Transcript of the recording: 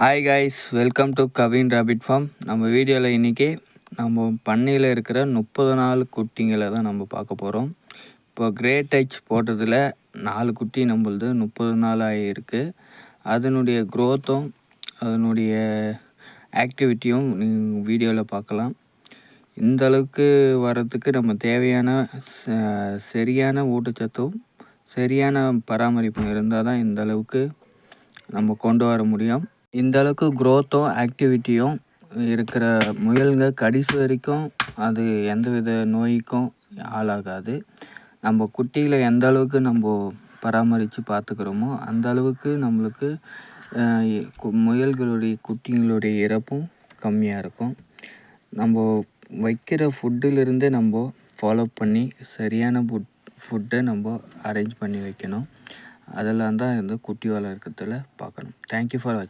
Hi guys, welcome to Kavin rapid form. நம்ம வீடியோவில் இன்றைக்கி நம்ம பண்ணையில் இருக்கிற 30 நாள் குட்டிங்களை தான் நம்ம பார்க்க போகிறோம். இப்போ கிரேட் டச் போட்டதில் 4 குட்டி நம்மளது 30 நாள் ஆகியிருக்கு. அதனுடைய க்ரோத்தும் அதனுடைய ஆக்டிவிட்டியும் நீங்கள் வீடியோவில் பார்க்கலாம். இந்த அளவுக்கு வர்றதுக்கு நம்ம தேவையான சரியான ஊட்டச்சத்தும் சரியான பராமரிப்பும் இருந்தால் தான் இந்த அளவுக்கு நம்ம கொண்டு வர முடியும். இந்த அளவுக்கு க்ரோத்தும் ஆக்டிவிட்டியும் இருக்கிற முயல்ங்க கடைசி வரைக்கும் அது எந்தவித நோய்க்கும் ஆளாகாது. நம்ம குட்டிகளை எந்த அளவுக்கு நம்ம பராமரித்து பார்த்துக்கிறோமோ அந்த அளவுக்கு நம்மளுக்கு முயல்களுடைய குட்டிங்களுடைய இறப்பும் கம்மியாக இருக்கும். நம்ம வைக்கிற ஃபுட்டிலிருந்தே நம்ம ஃபாலோ பண்ணி சரியான ஃபுட்டை நம்ம அரேஞ்ச் பண்ணி வைக்கணும். அதெல்லாம் தான் இந்த குட்டி வளர்க்கிறதுல பார்க்கணும். தேங்க்யூ ஃபார் வாட்சிங்.